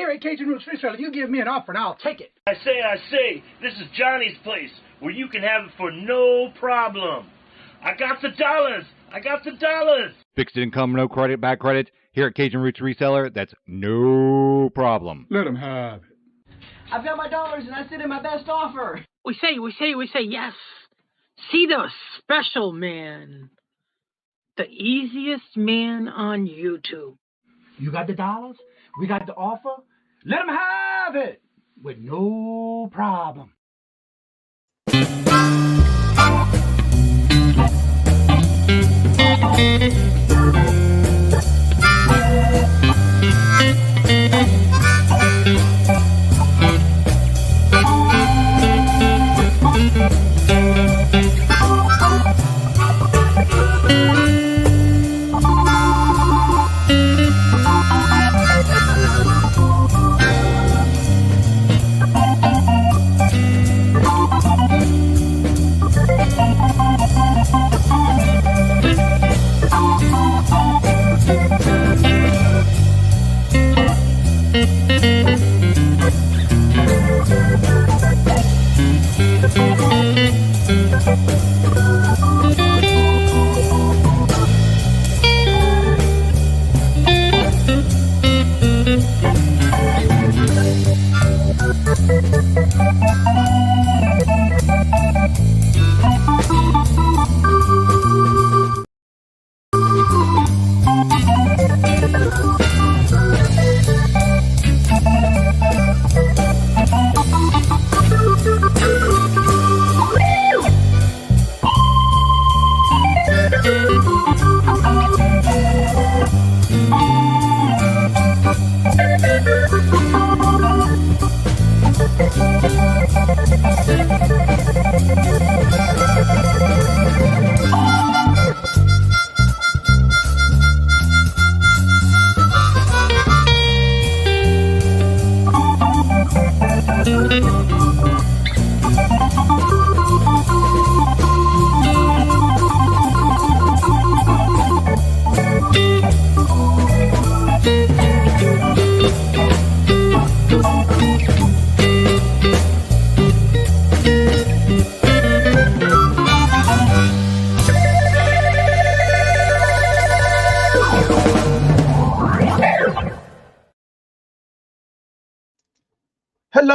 here at Kajun Reseller, you give me an offer and I'll take it. I say, this is Johnny's place, where you can have it for no problem. I got the dollars. Fixed income, no credit, bad credit. Here at Cajun Roots Reseller, that's no problem. Let him have it. I've got my dollars and I sit in my best offer. We say yes. See the special man. The easiest man on YouTube. You got the dollars? We got the offer? Let him have it with no problem.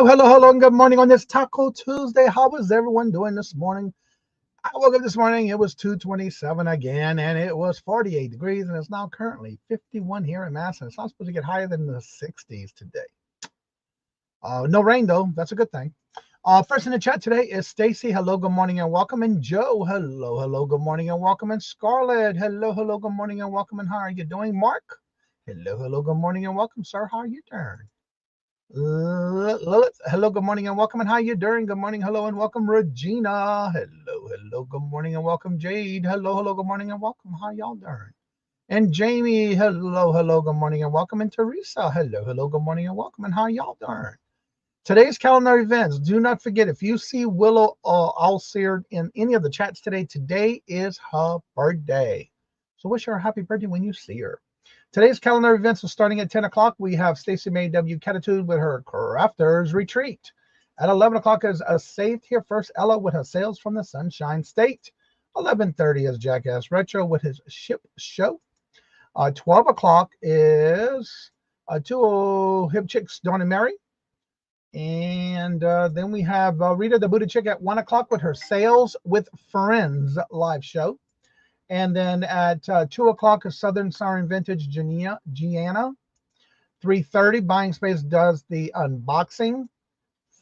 Hello, and good morning on this Taco Tuesday. How was everyone doing this morning? I woke up this morning, it was 2:27 again, and it was 48 degrees, and it's now currently 51 here in Madison. It's not supposed to get higher than the 60s today. No rain, though. That's a good thing. First in the chat today is Stacy. Hello, good morning, and welcome. And Joe, hello, good morning, and welcome. And Scarlett, hello, good morning, and welcome. And how are you doing? Mark, hello, good morning, and welcome, sir. How are you doing? Lilith, hello, good morning, and welcome. And how you doing? Good morning, hello, and welcome. Regina, hello, good morning, and welcome. Jade, hello, good morning, and welcome. How y'all doing? And Jamie, hello, good morning, and welcome. And Teresa, hello, good morning, and welcome. And how y'all doing? Today's calendar events. Do not forget, if you see Willow Alseard in any of the chats today is her birthday. So wish her a happy birthday when you see her. Today's calendar events are starting at 10 o'clock. We have Stacey May W. Catitude with her Crafters Retreat. At 11 o'clock is a Saved Here First Ella with her Sales from the Sunshine State. 11:30 is Jackass Retro with his Ship Show. 12 o'clock is two Hip Chicks, Dawn and Mary. And then we have Rita the Buddha Chick at 1 o'clock with her Sales with Friends live show. And then at 2 o'clock is Southern Siren Vintage Gianna. 3:30, Buying Space does the unboxing.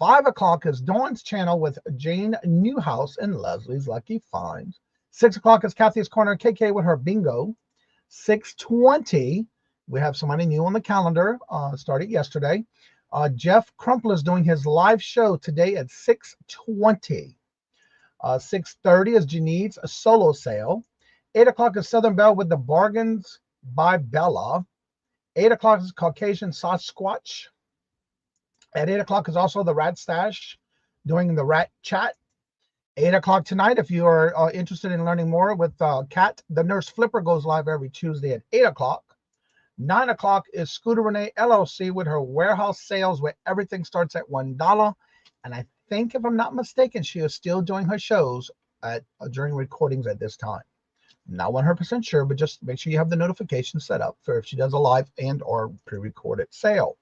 5 o'clock is Dawn's channel with Jane Newhouse and Leslie's Lucky Finds. 6 o'clock is Kathy's Corner KK with her bingo. 6:20, we have somebody new on the calendar, started yesterday. Jeff Crumple is doing his live show today at 6:20. 6:30 is Janine's solo sale. 8 o'clock is Southern Belle with the Bargains by Bella. 8 o'clock is Caucasian Sasquatch. At 8 o'clock is also the Rat Stash doing the Rat Chat. 8 o'clock tonight, if you are interested in learning more with Kat, the Nurse Flipper goes live every Tuesday at 8 o'clock. 9 o'clock is Scooter Renee LLC with her warehouse sales where everything starts at $1. And I think, if I'm not mistaken, she is still doing her shows during recordings at this time. Not 100% sure, but just make sure you have the notification set up for if she does a live and or pre-recorded sale.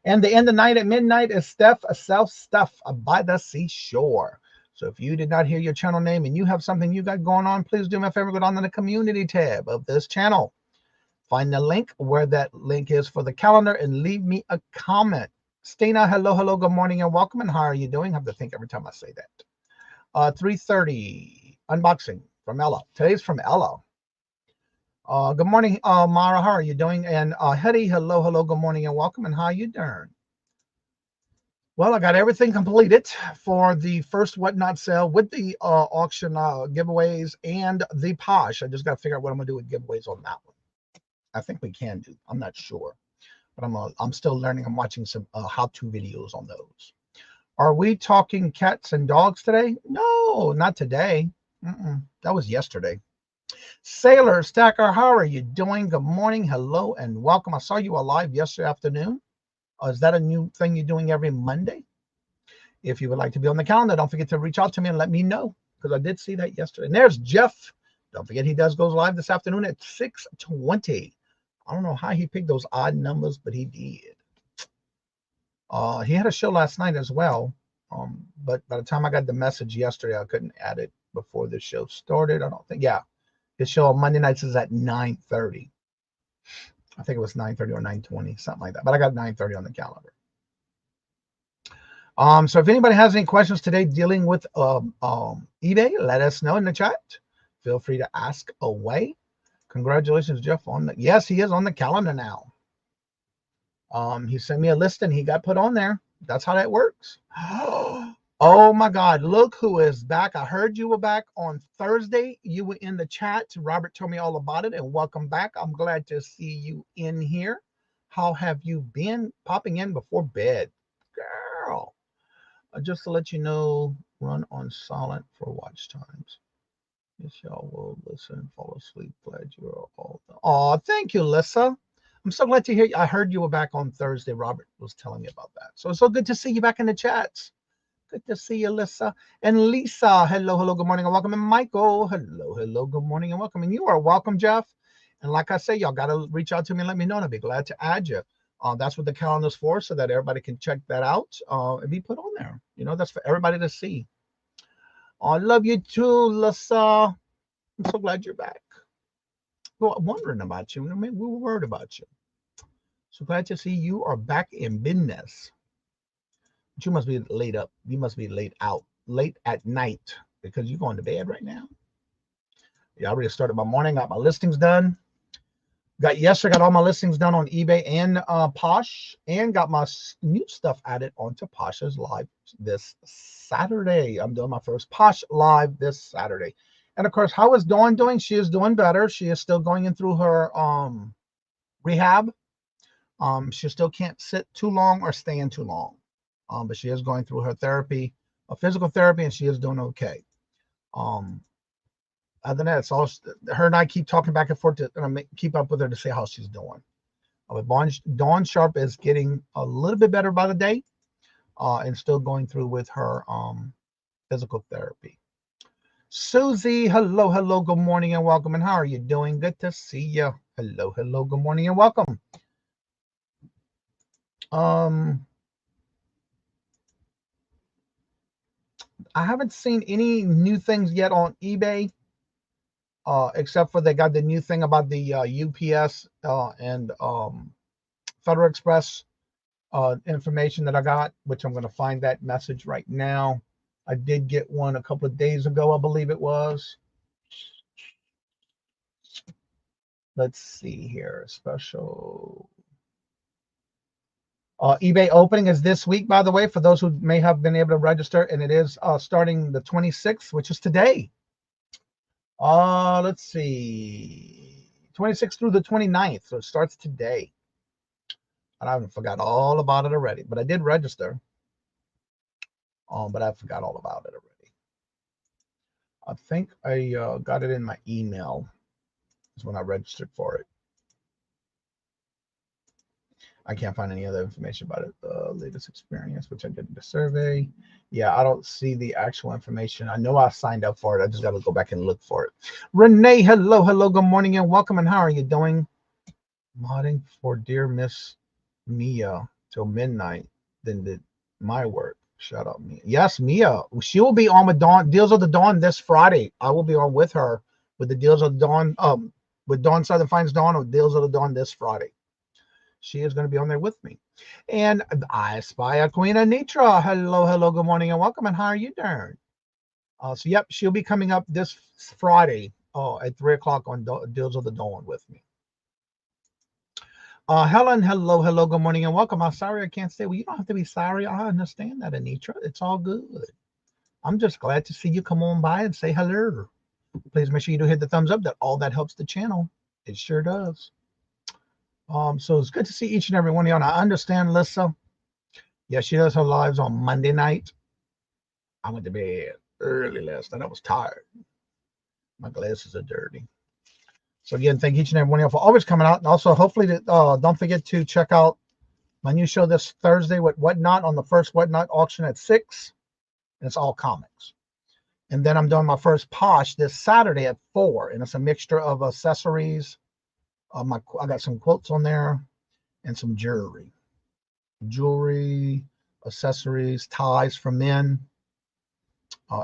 And the end of the night at midnight is Steph Self Stuff by the Seashore. So if you did not hear your channel name and you have something you got going on, please do me a favor, go down to the community tab of this channel. Find the link where that link is for the calendar and leave me a comment. Stina, hello, good morning and welcome. And how are you doing? I have to think every time I say that. 3:30 unboxing from Ella. Today's from Ella. Good morning, Mara. How are you doing? And Hetty, hello, good morning and welcome. And how you doing? Well, I got everything completed for the first Whatnot sale with the auction giveaways and the Posh. I just got to figure out what I'm going to do with giveaways on that one. I think we can do. I'm not sure. But I'm still learning. I'm watching some how-to videos on those. Are we talking cats and dogs today? No, not today. That was yesterday. Sailor Stacker, how are you doing? Good morning, hello, and welcome. I saw you alive yesterday afternoon. Is that a new thing you're doing every Monday? If you would like to be on the calendar, don't forget to reach out to me and let me know, because I did see that yesterday. And there's Jeff. Don't forget he goes live this afternoon at 6:20. I don't know how he picked those odd numbers, but he did. He had a show last night as well. But by the time I got the message yesterday, I couldn't add it before the show started. I don't think. Yeah. His show on Monday nights is at 9:30. I think it was 9:30 or 9:20, something like that. But I got 9:30 on the calendar. So if anybody has any questions today dealing with eBay, let us know in the chat. Feel free to ask away. Congratulations, Jeff, on the yes, he is on the calendar now. He sent me a list and he got put on there. That's how that works. Oh my God, look who is back. I heard you were back on Thursday. You were in the chat. Robert told me all about it, and welcome back. I'm glad to see you in here. How have you been? Popping in before bed. Girl. Just to let you know, run on silent for watch times. Yes, y'all will listen and fall asleep. Glad you are all done. Oh, thank you, Lissa. I'm so glad to hear you. I heard you were back on Thursday. Robert was telling me about that. So it's so good to see you back in the chats. Good to see you, Lisa. And Lisa, hello, good morning and welcome. And Michael, hello, good morning and welcome. And you are welcome, Jeff. And like I say, y'all got to reach out to me and let me know, and I'll be glad to add you. That's what the calendar's for, so that everybody can check that out and be put on there. You know, that's for everybody to see. I love you too, Lisa. I'm so glad you're back. Well, I'm wondering about you. I mean, we were worried about you. So glad to see you are back in business. But you must be late up. You must be late at night, because you're going to bed right now. Yeah, I already started my morning, got my listings done. Got all my listings done on eBay and Posh, and got my new stuff added onto Posh's live this Saturday. I'm doing my first Posh live this Saturday. And of course, how is Dawn doing? She is doing better. She is still going in through her rehab. She still can't sit too long or stand too long. But she is going through her therapy, physical therapy, and she is doing okay. Other than that, it's all her and I keep talking back and forth to keep up with her to see how she's doing. But Dawn Sharp is getting a little bit better by the day, and still going through with her physical therapy. Susie, hello, good morning and welcome. And how are you doing? Good to see you. Hello, good morning and welcome. I haven't seen any new things yet on eBay, except for they got the new thing about the UPS and Federal Express information that I got, which I'm going to find that message right now. I did get one a couple of days ago, I believe it was. Let's see here. Special eBay opening is this week, by the way, for those who may have been able to register, and it is starting the 26th, which is today. Let's see, 26th through the 29th, so it starts today. And I haven't forgot all about it already, but I did register. But I forgot all about it already. I think I got it in my email. Is when I registered for it. I can't find any other information about it. The latest experience, which I did the survey. Yeah, I don't see the actual information. I know I signed up for it. I just got to go back and look for it. Renee, hello, hello, good morning and welcome. And how are you doing? Modding for dear Miss Mia till midnight. Then did my work. Shout out Mia. Yes, Mia. She will be on with Dawn Deals of the Dawn this Friday. I will be on with her with the Deals of the Dawn. With Dawn Southern Finds Dawn or Deals of the Dawn this Friday. She is going to be on there with me. And I spy a Queen Anitra. Hello, hello, good morning and welcome. And how are you doing? So, yep, she'll be coming up this Friday at 3 o'clock on Deals of the Dawn with me. Helen, hello, hello, good morning and welcome. I'm sorry I can't stay. Well, you don't have to be sorry. I understand that, Anitra. It's all good. I'm just glad to see you come on by and say hello. Please make sure you do hit the thumbs up. All that helps the channel. It sure does. So it's good to see each and every one of y'all. I understand Lissa. Yeah, she does her lives on Monday night. I went to bed early last night. I was tired. My glasses are dirty. So again, thank each and every one of y'all for always coming out. And also, hopefully, don't forget to check out my new show this Thursday with Whatnot on the first Whatnot auction at 6. And it's all comics. And then I'm doing my first Posh this Saturday at 4. And it's a mixture of accessories. I got some quotes on there and some jewelry, accessories, ties for men.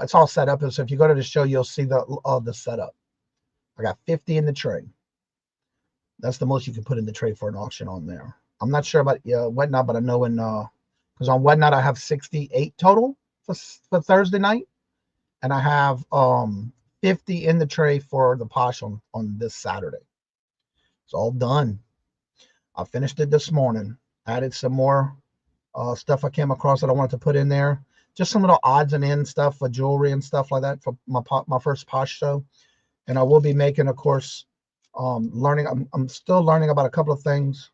It's all set up. So if you go to the show, you'll see the setup. I got 50 in the tray. That's the most you can put in the tray for an auction on there. I'm not sure about Whatnot, but I know because on Whatnot I have 68 total for Thursday night, and I have 50 in the tray for the Posh on this Saturday. It's all done. I finished it this morning. Added some more stuff I came across that I wanted to put in there. Just some little odds and ends stuff for jewelry and stuff like that for my first Posh show. And I will be making, of course, learning. I'm still learning about a couple of things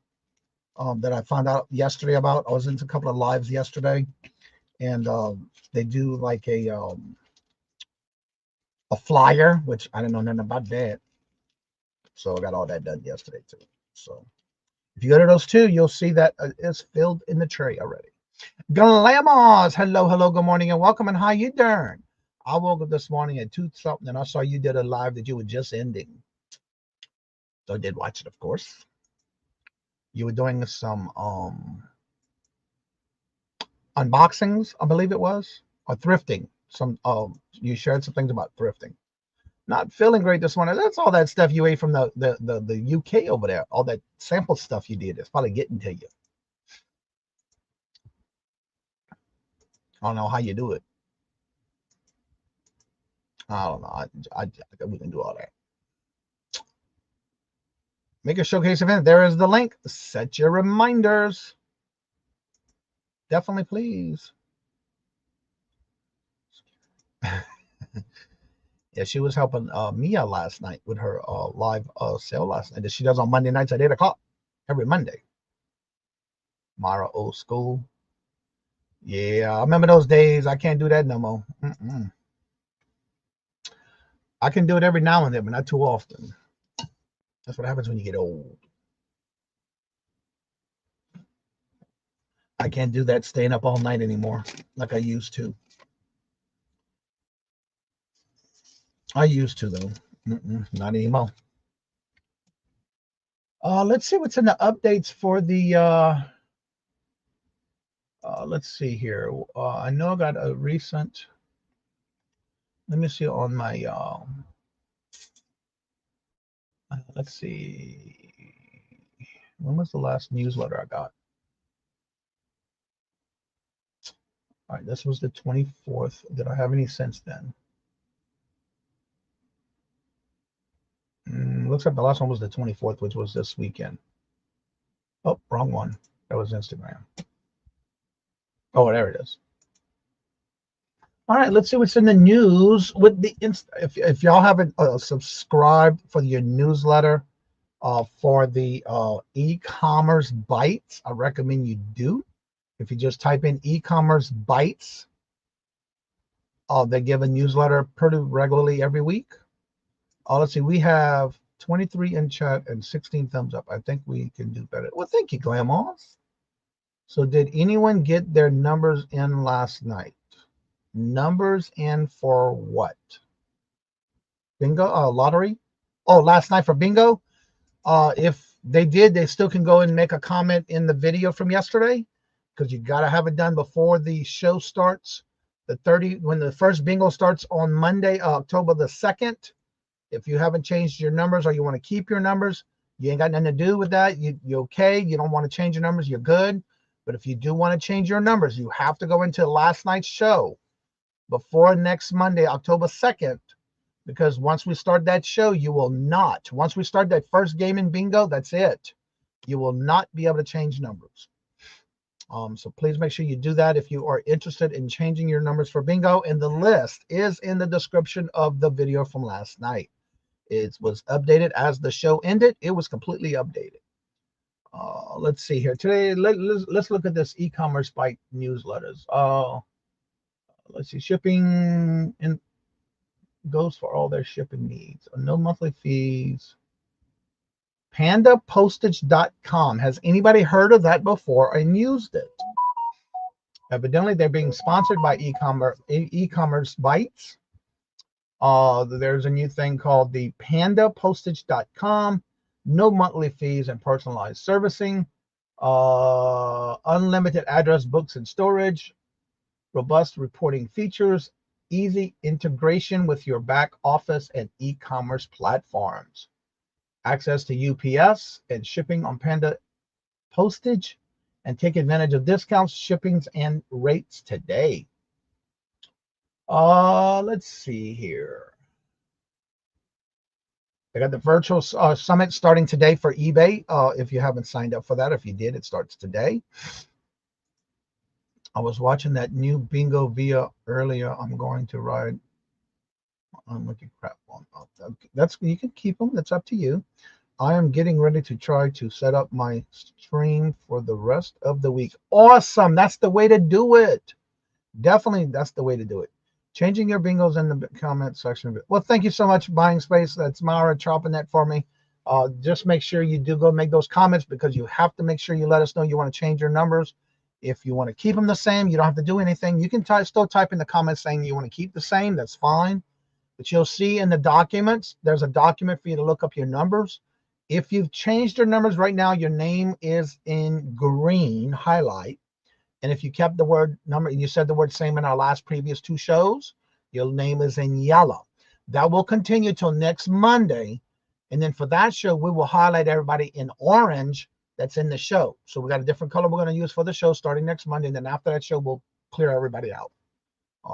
that I found out yesterday about. I was into a couple of lives yesterday, and they do like a flyer, which I didn't know nothing about that. So I got all that done yesterday too. So if you go to those two, you'll see that it's filled in the tray already. Glamours, hello, hello, good morning and welcome. And how you doing? I woke up this morning at 2 something and I saw you did a live that you were just ending. So I did watch it, of course. You were doing some unboxings, I believe it was, or thrifting. You shared some things about thrifting. Not feeling great this morning. That's all that stuff you ate from the UK over there. All that sample stuff you did. It's probably getting to you. I don't know how you do it. I don't know. We can do all that. Make a showcase event. There is the link. Set your reminders. Definitely, please. Yeah, she was helping Mia last night with her live sale last night that she does on Monday nights at 8 o'clock every Monday. Mara, old school. Yeah, I remember those days. I can't do that no more. I can do it every now and then, but not too often. That's what happens when you get old. I can't do that staying up all night anymore like I used to. I used to, though. Not anymore. Let's see what's in the updates for the... let's see here. I know I got a recent... Let me see on my... let's see. When was the last newsletter I got? All right, this was the 24th. Did I have any since then? Looks like the last one was the 24th, which was this weekend. Oh, wrong one. That was Instagram. Oh, there it is. All right, let's see what's in the news with the if y'all haven't subscribed for your newsletter for the e-commerce bites, I recommend you do. If you just type in e-commerce bites, they give a newsletter pretty regularly every week. Let's see, we have 23 in chat and 16 thumbs up. I think we can do better. Well, thank you, Glamos. So did anyone get their numbers in last night? Numbers in for what? Bingo? Lottery? Oh, last night for bingo? If they did, they still can go and make a comment in the video from yesterday, because you got to have it done before the show starts. When the first bingo starts on Monday, October the 2nd. If you haven't changed your numbers or you want to keep your numbers, you ain't got nothing to do with that. You're okay. You don't want to change your numbers, you're good. But if you do want to change your numbers, you have to go into last night's show before next Monday, October 2nd, because once we start that show, you will not. Once we start that first game in bingo, that's it. You will not be able to change numbers. So please make sure you do that if you are interested in changing your numbers for bingo. And the list is in the description of the video from last night. It was updated as the show ended. It was completely updated. Let's see here. Today, let's look at this e-commerce bite newsletters. Let's see. Shipping goes for all their shipping needs. No monthly fees. PandaPostage.com. Has anybody heard of that before and used it? Evidently, they're being sponsored by e-commerce bites. There's a new thing called the PandaPostage.com. No monthly fees and personalized servicing. Unlimited address books and storage. Robust reporting features. Easy integration with your back office and e-commerce platforms. Access to UPS and shipping on Panda Postage, and take advantage of discounts, shippings, and rates today. Let's see here. They got the virtual summit starting today for eBay. If you haven't signed up for that, if you did, it starts today. I was watching that new Bingo Via earlier. I'm going to ride. I'm looking crap on. That's, you can keep them. That's up to you. I am getting ready to try to set up my stream for the rest of the week. Awesome. That's the way to do it. Definitely, that's the way to do it. Changing your bingos in the comment section. Well, thank you so much, Buying Space. That's Mara chopping that for me. Just make sure you do go make those comments, because you have to make sure you let us know you want to change your numbers. If you want to keep them the same, you don't have to do anything. You can still type in the comments saying you want to keep the same. That's fine. But you'll see in the documents, there's a document for you to look up your numbers. If you've changed your numbers right now, your name is in green highlight. And if you kept the word number, and you said the word same in our previous 2 shows, your name is in yellow. That will continue till next Monday. And then for that show, we will highlight everybody in orange that's in the show. So we got a different color we're going to use for the show starting next Monday. And then after that show, we'll clear everybody out.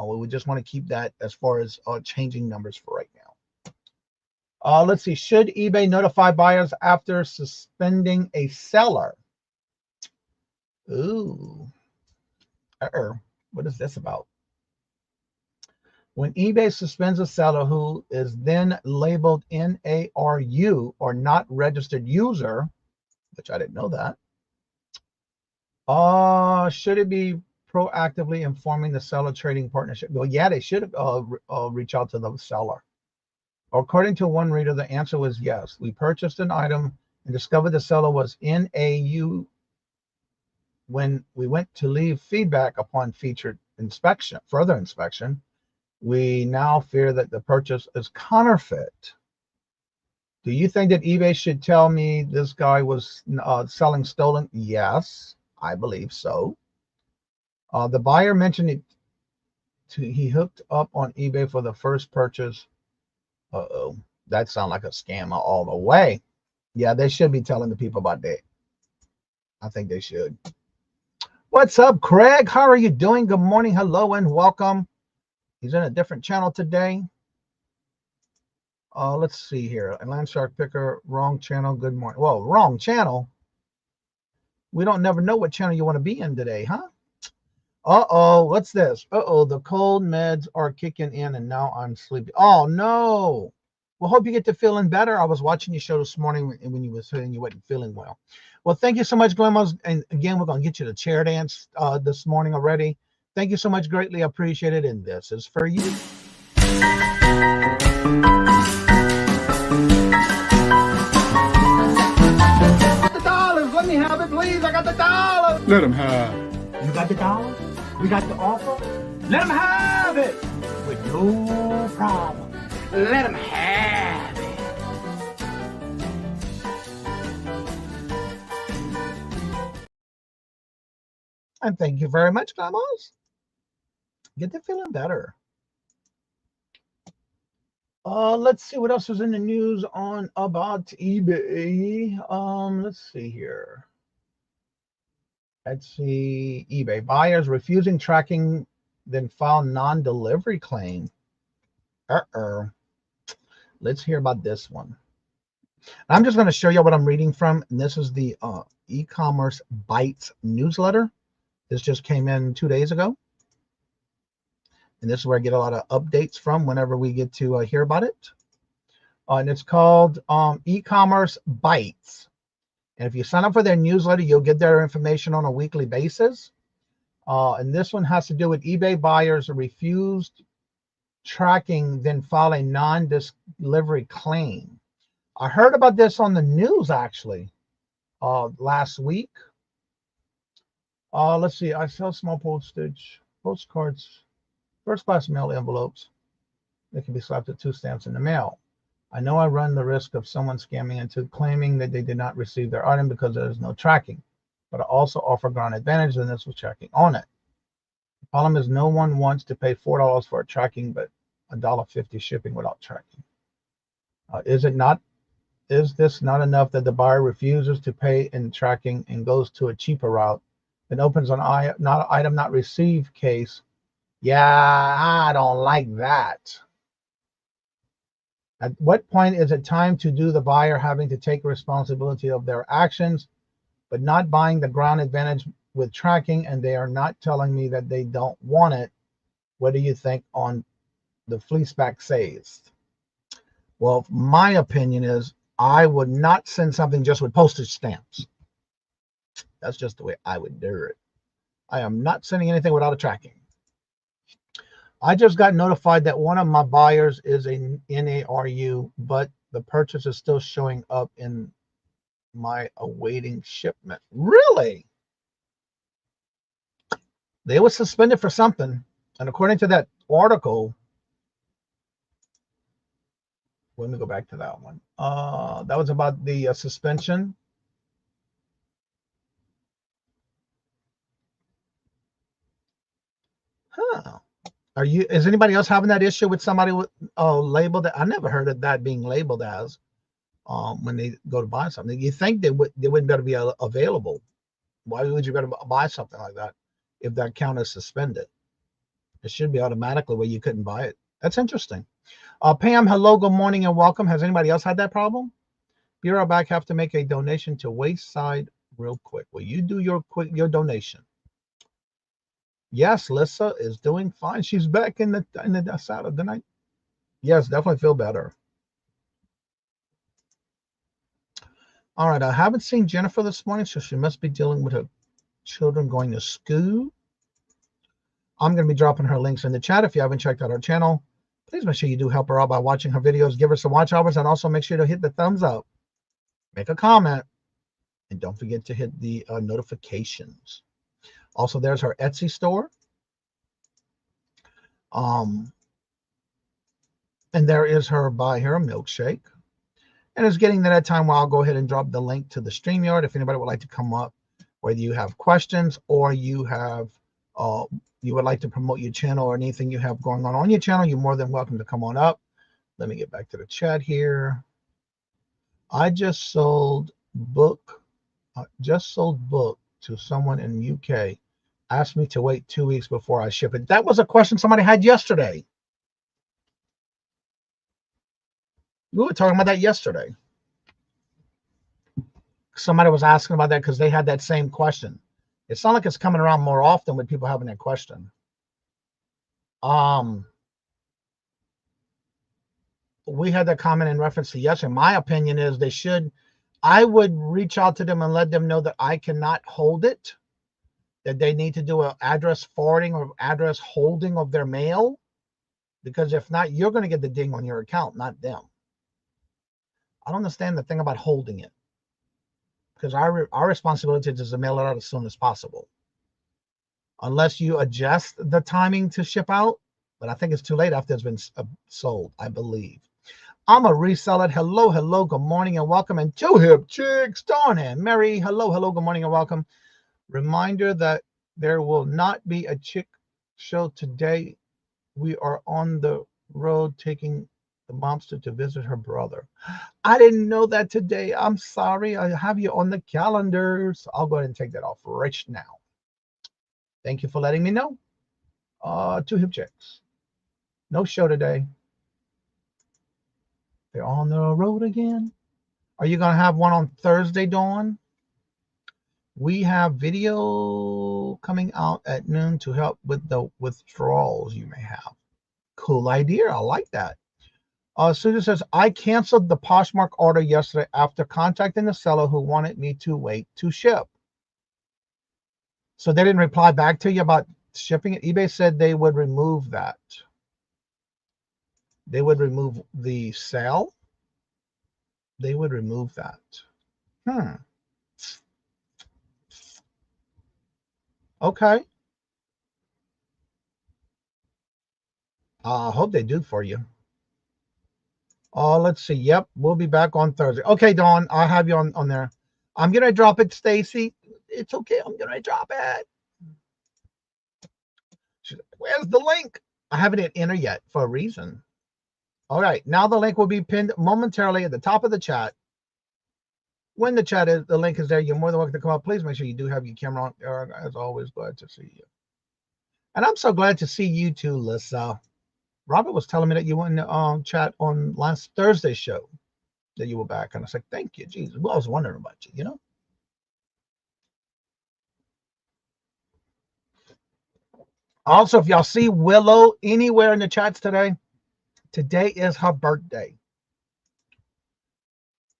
We just want to keep that as far as changing numbers for right now. Let's see. Should eBay notify buyers after suspending a seller? Ooh. What is this about? When eBay suspends a seller who is then labeled NARU, or not registered user, which I didn't know that, should it be proactively informing the seller trading partnership? Well, yeah, they should reach out to the seller. According to one reader, the answer was yes. We purchased an item and discovered the seller was NAU. When we went to leave feedback upon further inspection, we now fear that the purchase is counterfeit. Do you think that eBay should tell me this guy was selling stolen? Yes, I believe so. The buyer mentioned he hooked up on eBay for the first purchase. That sounds like a scam all the way. Yeah, they should be telling the people about that. I think they should. What's up, Craig? How are you doing? Good morning, hello, and welcome. He's in a different channel today. Let's see here. Land Shark Picker, wrong channel. Good morning. Well, wrong channel. We don't never know what channel you want to be in today, huh? What's this? The cold meds are kicking in and now I'm sleepy. Oh, no. Well, hope you get to feeling better. I was watching your show this morning when you were saying you wasn't feeling well. Well, thank you so much, Glemos. And again, we're going to get you the chair dance this morning already. Thank you so much. Greatly appreciated. And this is for you. please. I got the dollars. Let him have. You got the dollars? We got the offer? Let him have it with no problem. Let him have it. And thank you very much, Grandmas. Get to feeling better. Let's see what else is in the news on about eBay. Let's see here. Let's see. eBay buyers refusing tracking, then file non-delivery claim. Let's hear about this one. I'm just going to show you what I'm reading from, and this is the e-commerce Bites newsletter. This just came in 2 days ago. And this is where I get a lot of updates from whenever we get to hear about it. And it's called e-commerce Bites. And if you sign up for their newsletter, you'll get their information on a weekly basis. And this one has to do with eBay buyers who refused tracking, then file a non-delivery claim. I heard about this on the news actually last week. Let's see. I sell small postage, postcards, first-class mail envelopes. They can be slapped at 2 stamps in the mail. I know I run the risk of someone scamming into claiming that they did not receive their item because there is no tracking, but I also offer ground advantage than this with tracking on it. The problem is no one wants to pay $4 for a tracking, but $1.50 shipping without tracking. Is this not enough that the buyer refuses to pay in tracking and goes to a cheaper route, then opens an item not received case? Yeah, I don't like that. At what point is it time to do the buyer having to take responsibility of their actions, but not buying the ground advantage with tracking, and they are not telling me that they don't want it? What do you think on the fleeceback says? Well, my opinion is I would not send something just with postage stamps. That's just the way I would do it. I am not sending anything without a tracking. I just got notified that one of my buyers is a NARU, but the purchase is still showing up in my awaiting shipment. Really? They were suspended for something. And according to that article, let me go back to that one. That was about the suspension. Huh. Is anybody else having that issue with somebody with labeled that? I never heard of that being labeled as when they go to buy something. You think they wouldn't better be available. Why would you better buy something like that if that account is suspended? It should be automatically where you couldn't buy it. That's interesting. Pam, hello, good morning, and welcome. Has anybody else had that problem? Be right back. Have to make a donation to Wayside real quick. Will you do your donation? Yes, Lissa is doing fine. She's back in the Saturday night. Yes, definitely feel better. All right, I haven't seen Jennifer this morning, so she must be dealing with her children going to school. I'm going to be dropping her links in the chat. If you haven't checked out our channel, please make sure you do help her out by watching her videos. Give her some watch hours, and also make sure to hit the thumbs up, make a comment, and don't forget to hit the notifications. Also, there's her Etsy store. And there is her buy her a milkshake. And it's getting to that time where I'll go ahead and drop the link to the StreamYard. If anybody would like to come up, whether you have questions or you have you would like to promote your channel or anything you have going on your channel, you're more than welcome to come on up. Let me get back to the chat here. I just sold book to someone in UK. Asked me to wait 2 weeks before I ship it. That was a question somebody had yesterday. We were talking about that yesterday. Somebody was asking about that because they had that same question. It sounds like it's coming around more often with people having that question. We had that comment in reference to yesterday. My opinion is I would reach out to them and let them know that I cannot hold it, that they need to do an address forwarding or address holding of their mail, because if not, you're going to get the ding on your account, not them. I don't understand the thing about holding it. because our responsibility is to mail it out as soon as possible. Unless you adjust the timing to ship out, but I think it's too late after it's been sold, I believe. I'm a reseller. Hello, hello, good morning and welcome. And two hip chicks, Dawn and Mary. Hello, hello, good morning and welcome. Reminder that there will not be a chick show today. We are on the road taking the momster to visit her brother. I didn't know that today. I'm sorry. I have you on the calendar. So I'll go ahead and take that off right now. Thank you for letting me know. Two hip chicks. No show today. They're on the road again. Are you going to have one on Thursday, Dawn? We have video coming out at noon to help with the withdrawals you may have. Cool idea. I like that. Susan says, I canceled the Poshmark order yesterday after contacting the seller who wanted me to wait to ship. So they didn't reply back to you about shipping it. eBay said they would remove that. They would remove the sale. They would remove that. Okay. I hope they do for you. Let's see. Yep, we'll be back on Thursday. Okay, Dawn, I'll have you on there. I'm going to drop it, Stacy. It's okay. I'm going to drop it. Where's the link? I haven't hit enter yet for a reason. All right. Now the link will be pinned momentarily at the top of the chat. When the link is there, you're more than welcome to come up. Please make sure you do have your camera on. Eric, as always, glad to see you. And I'm so glad to see you too, Lissa. Robert was telling me that you were in the chat on last Thursday's show, that you were back. And I said, thank you, Jesus. Well, I was wondering about you, you know? Also, if y'all see Willow anywhere in the chats today, today is her birthday.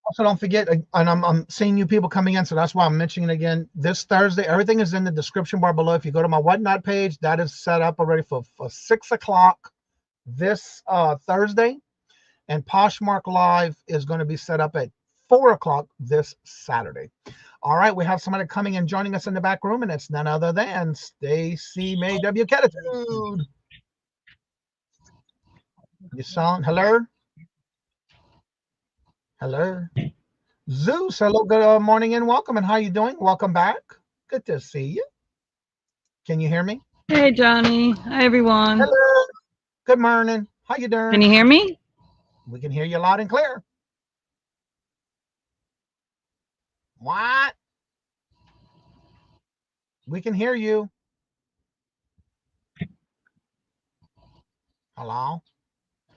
Also, don't forget, and I'm seeing you people coming in, so that's why I'm mentioning it again. This Thursday, everything is in the description bar below. If you go to my Whatnot page, that is set up already for 6 o'clock this Thursday. And Poshmark Live is going to be set up at 4 o'clock this Saturday. All right, we have somebody coming and joining us in the back room, and it's none other than Stacy May W. Catitude. You sound, hello? Hello. Zeus, hello, good morning and welcome. And how you doing? Welcome back. Good to see you. Can you hear me? Hey, Johnny. Hi, everyone. Hello. Good morning. How you doing? Can you hear me? We can hear you loud and clear. What? We can hear you. Hello?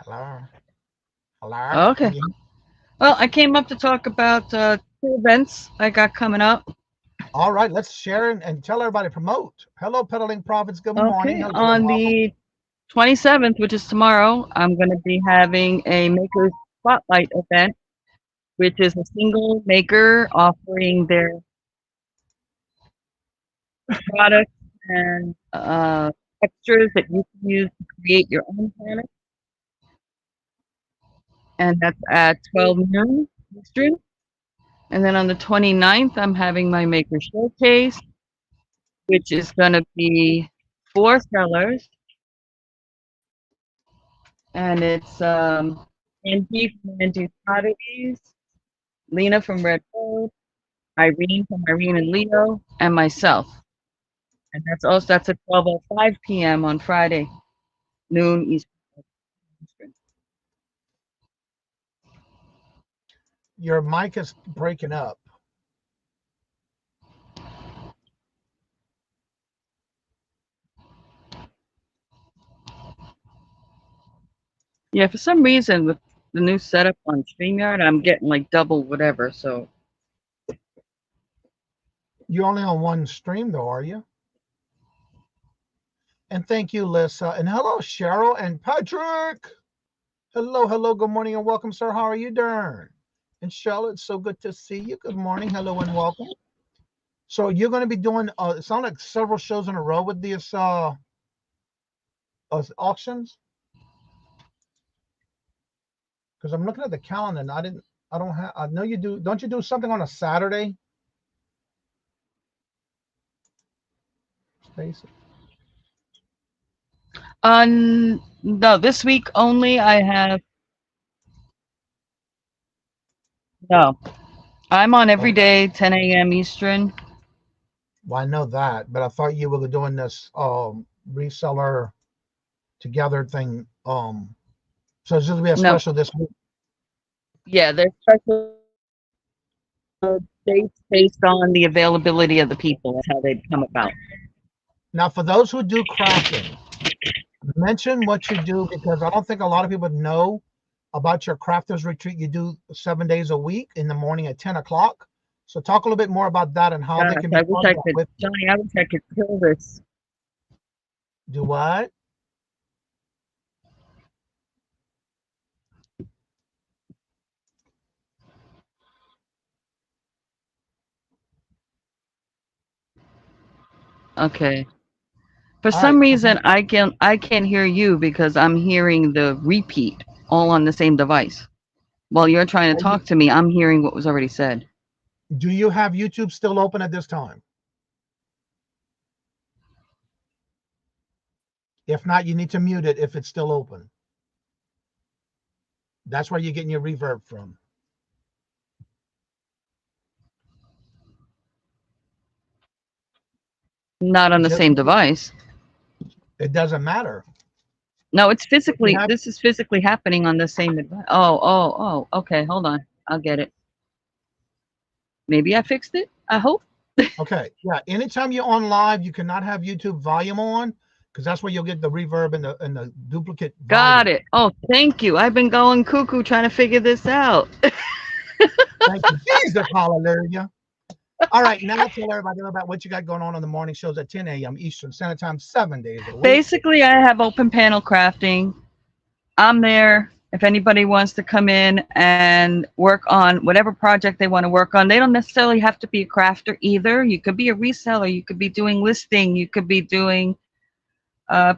Hello? Hello? Okay. Well, I came up to talk about 2 events I got coming up. All right, let's share and tell everybody, promote. Hello, Pedaling Profits. Good morning. Hello, on the 27th, which is tomorrow, I'm going to be having a Maker Spotlight event, which is a single maker offering their products and extras that you can use to create your own product. And that's at 12 noon Eastern. And then on the 29th, I'm having my Maker Showcase, which is going to be 4 sellers. And it's Angie from Angie's Oddities, Lena from Red Road, Irene from Irene and Leo, and myself. And that's at 12:05 p.m. on Friday, noon Eastern. Your mic is breaking up. Yeah, for some reason with the new setup on StreamYard, I'm getting like double whatever. So You're only on one stream though, are you? And thank you, Lissa. And hello, Cheryl and Patrick. Hello, hello, good morning and welcome, sir. How are you doing? And Charlotte, so good to see you. Good morning, hello and welcome. So you're going to be doing, it sounds like several shows in a row with these auctions? Because I'm looking at the calendar and I know you do, don't you do something on a Saturday? basis? No, this week only I have, no. I'm on every Okay. day, 10 a.m. Eastern. Well, I know that, but I thought you were doing this reseller together thing. So it's just gonna be a No, special this week. yeah, there's special dates based on the availability of the people. That's how they come about. Now, for those who do crafting, mention what you do because I don't think a lot of people know about your crafters retreat. You do 7 days a week in the morning at 10 o'clock. So talk a little bit more about that and how Gosh, they can be I wish part of I that could, with you. Johnny, I wish I could kill this. Do what? Okay. For All right. some So reason, I can't hear you because I'm hearing the repeat all on the same device. While you're trying to talk to me, I'm hearing what was already said. do you have YouTube still open at this time? If not, you need to mute it if it's still open. That's where you're getting your reverb from. Not on the Just same device. it doesn't matter. No, it's If you physically, have this is physically happening on the same device. Oh, okay, hold on. I'll get it. Maybe I fixed it. I hope. okay, yeah. Anytime you're on live, you cannot have YouTube volume on because that's where you'll get the reverb and the duplicate Got volume. it. Oh, thank you. I've been going cuckoo trying to figure this out. Thank you, Jesus, hallelujah. All right, now tell everybody about what you got going on the morning shows at 10 a.m. Eastern Standard Time, 7 days a week. Basically, I have open panel crafting. I'm there. If anybody wants to come in and work on whatever project they want to work on, they don't necessarily have to be a crafter either. You could be a reseller. You could be doing listing. You could be doing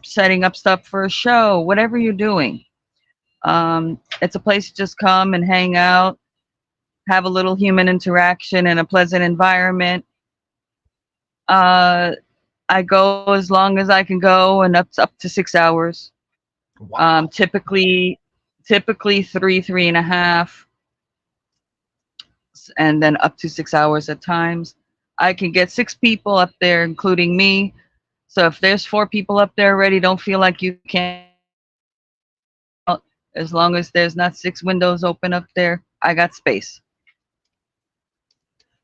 setting up stuff for a show, whatever you're doing. It's a place to just come and hang out, have a little human interaction in a pleasant environment. I go as long as I can go, and up to 6 hours. Wow. Typically 3.5, and then up to 6 hours at times. I can get 6 people up there, including me. So if there's 4 people up there already, don't feel like you can't. As long as there's not 6 windows open up there, I got space.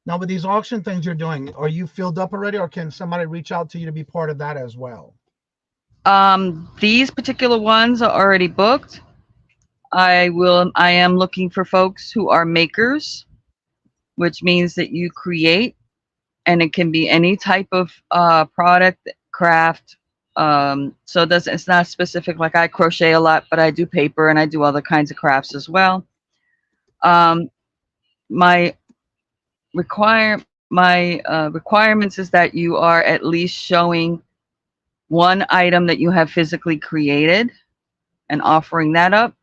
Now, with these auction things you're doing, are you filled up already, or can somebody reach out to you to be part of that as well? These particular ones are already booked. I am looking for folks who are makers, which means that you create, and it can be any type of product, craft. So it's not specific. Like I crochet a lot, but I do paper and I do other kinds of crafts as well. My requirements is that you are at least showing one item that you have physically created and offering that up.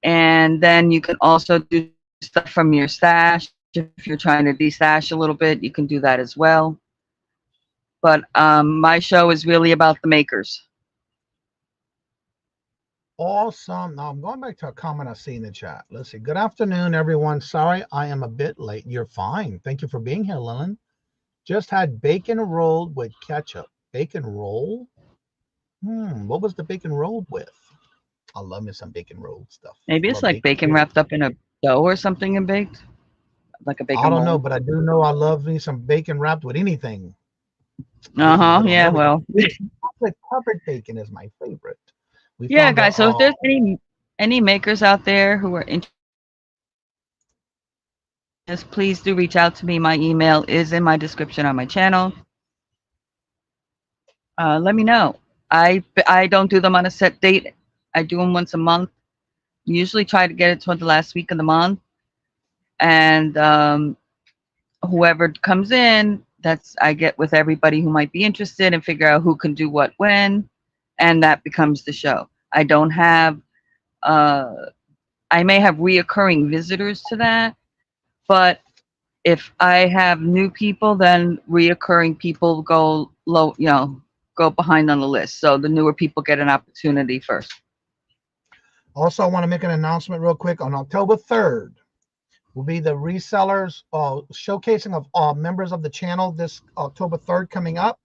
And then you can also do stuff from your stash. If you're trying to destash a little bit, you can do that as well. But my show is really about the makers. Awesome. Now I'm going back to a comment I see in the chat. Let's see. Good afternoon, everyone. Sorry, I am a bit late. You're fine. Thank you for being here, Lillian. Just had bacon rolled with ketchup. Bacon roll? What was the bacon rolled with? I love me some bacon rolled stuff. Maybe it's like bacon wrapped up in a dough or something and baked, like a bacon I don't know, mold. but I do know I love me some bacon wrapped with anything. Yeah, well. Covered bacon is my favorite. Yeah, guys. So if there's any makers out there who are interested, please do reach out to me. My email is in my description on my channel. Let me know. I don't do them on a set date. I do them once a month. Usually try to get it toward the last week of the month. And whoever comes in, I get with everybody who might be interested and figure out who can do what when, and that becomes the show. I don't have, I may have reoccurring visitors to that, but if I have new people, then reoccurring people go low, go behind on the list. So the newer people get an opportunity first. Also, I want to make an announcement real quick. On October 3rd will be the resellers showcasing of all members of the channel this October 3rd coming up.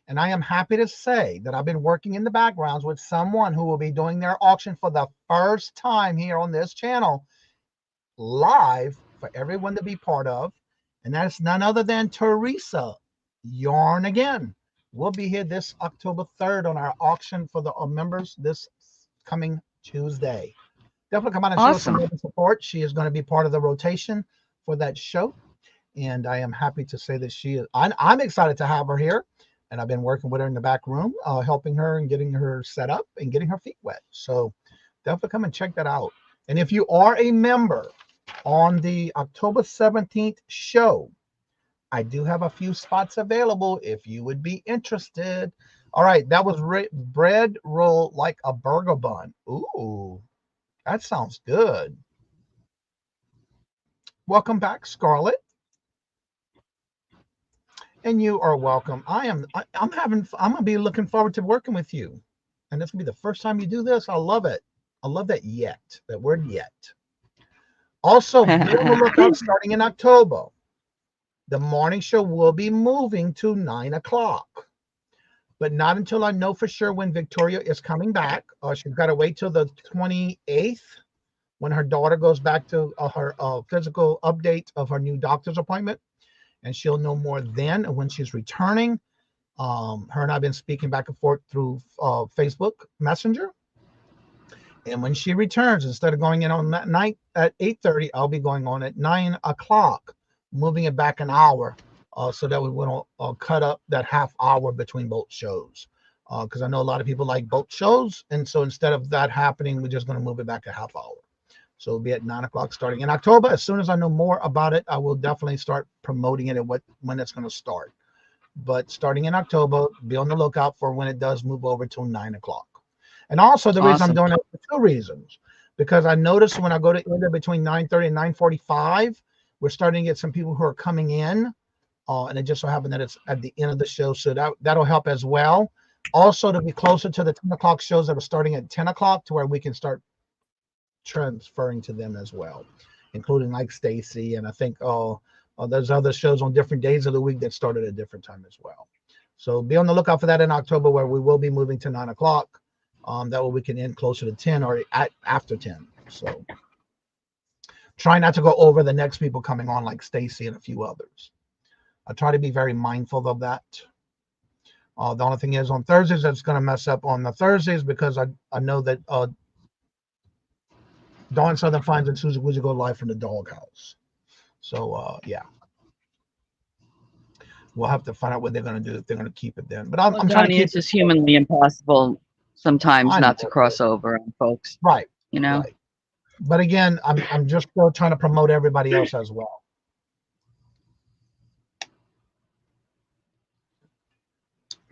And I am happy to say that I've been working in the backgrounds with someone who will be doing their auction for the first time here on this channel live for everyone to be part of. And that's none other than Teresa Yarn Again. We'll be here this October 3rd on our auction for the members this coming Tuesday. Definitely come out and show some support. She is going to be part of the rotation for that show. And I am happy to say that she is, I'm excited to have her here. And I've been working with her in the back room, helping her and getting her set up and getting her feet wet. So definitely come and check that out. And if you are a member on the October 17th show, I do have a few spots available if you would be interested. All right, that was bread roll like a burger bun. Ooh, that sounds good. Welcome back, Scarlett. And you are welcome. I'm gonna be looking forward to working with you. And this will be the first time you do this. I love it. I love that yet, that word yet. Also, be on the lookout starting in October. The morning show will be moving to 9 o'clock, but not until I know for sure when Victoria is coming back. She's got to wait till the 28th when her daughter goes back to her physical update of her new doctor's appointment, and she'll know more then when she's returning. Her and I've been speaking back and forth through Facebook Messenger. And when she returns, instead of going in on that night at 8:30, I'll be going on at 9 o'clock, moving it back an hour so that we won't cut up that half hour between both shows. Because I know a lot of people like both shows. And so instead of that happening, we're just going to move it back a half hour. So it'll be at 9 o'clock starting in October. As soon as I know more about it, I will definitely start promoting it and when it's going to start. But starting in October, be on the lookout for when it does move over till 9 o'clock. And also the reason I'm doing it for two reasons, because I noticed when I go to either between 9:30 and 9:45, we're starting to get some people who are coming in, and it just so happened that it's at the end of the show, so that'll help as well. Also, to be closer to the 10 o'clock shows that are starting at 10 o'clock, to where we can start transferring to them as well, including like Stacy, and I think there's other shows on different days of the week that start at a different time as well. So be on the lookout for that in October, where we will be moving to 9 o'clock. That way we can end closer to 10 or after 10. So try not to go over the next people coming on, like Stacy and a few others. I try to be very mindful of that. The only thing is on Thursdays, that's going to mess up on the Thursdays, because I know that Dawn Southern Finds and Susie Woozy go live from the doghouse. So yeah, we'll have to find out what they're going to do, if they're going to keep it then. But I'm trying to keep it's just humanly impossible sometimes not to cross over on folks. Right. Right. But again, I'm just still trying to promote everybody else as well.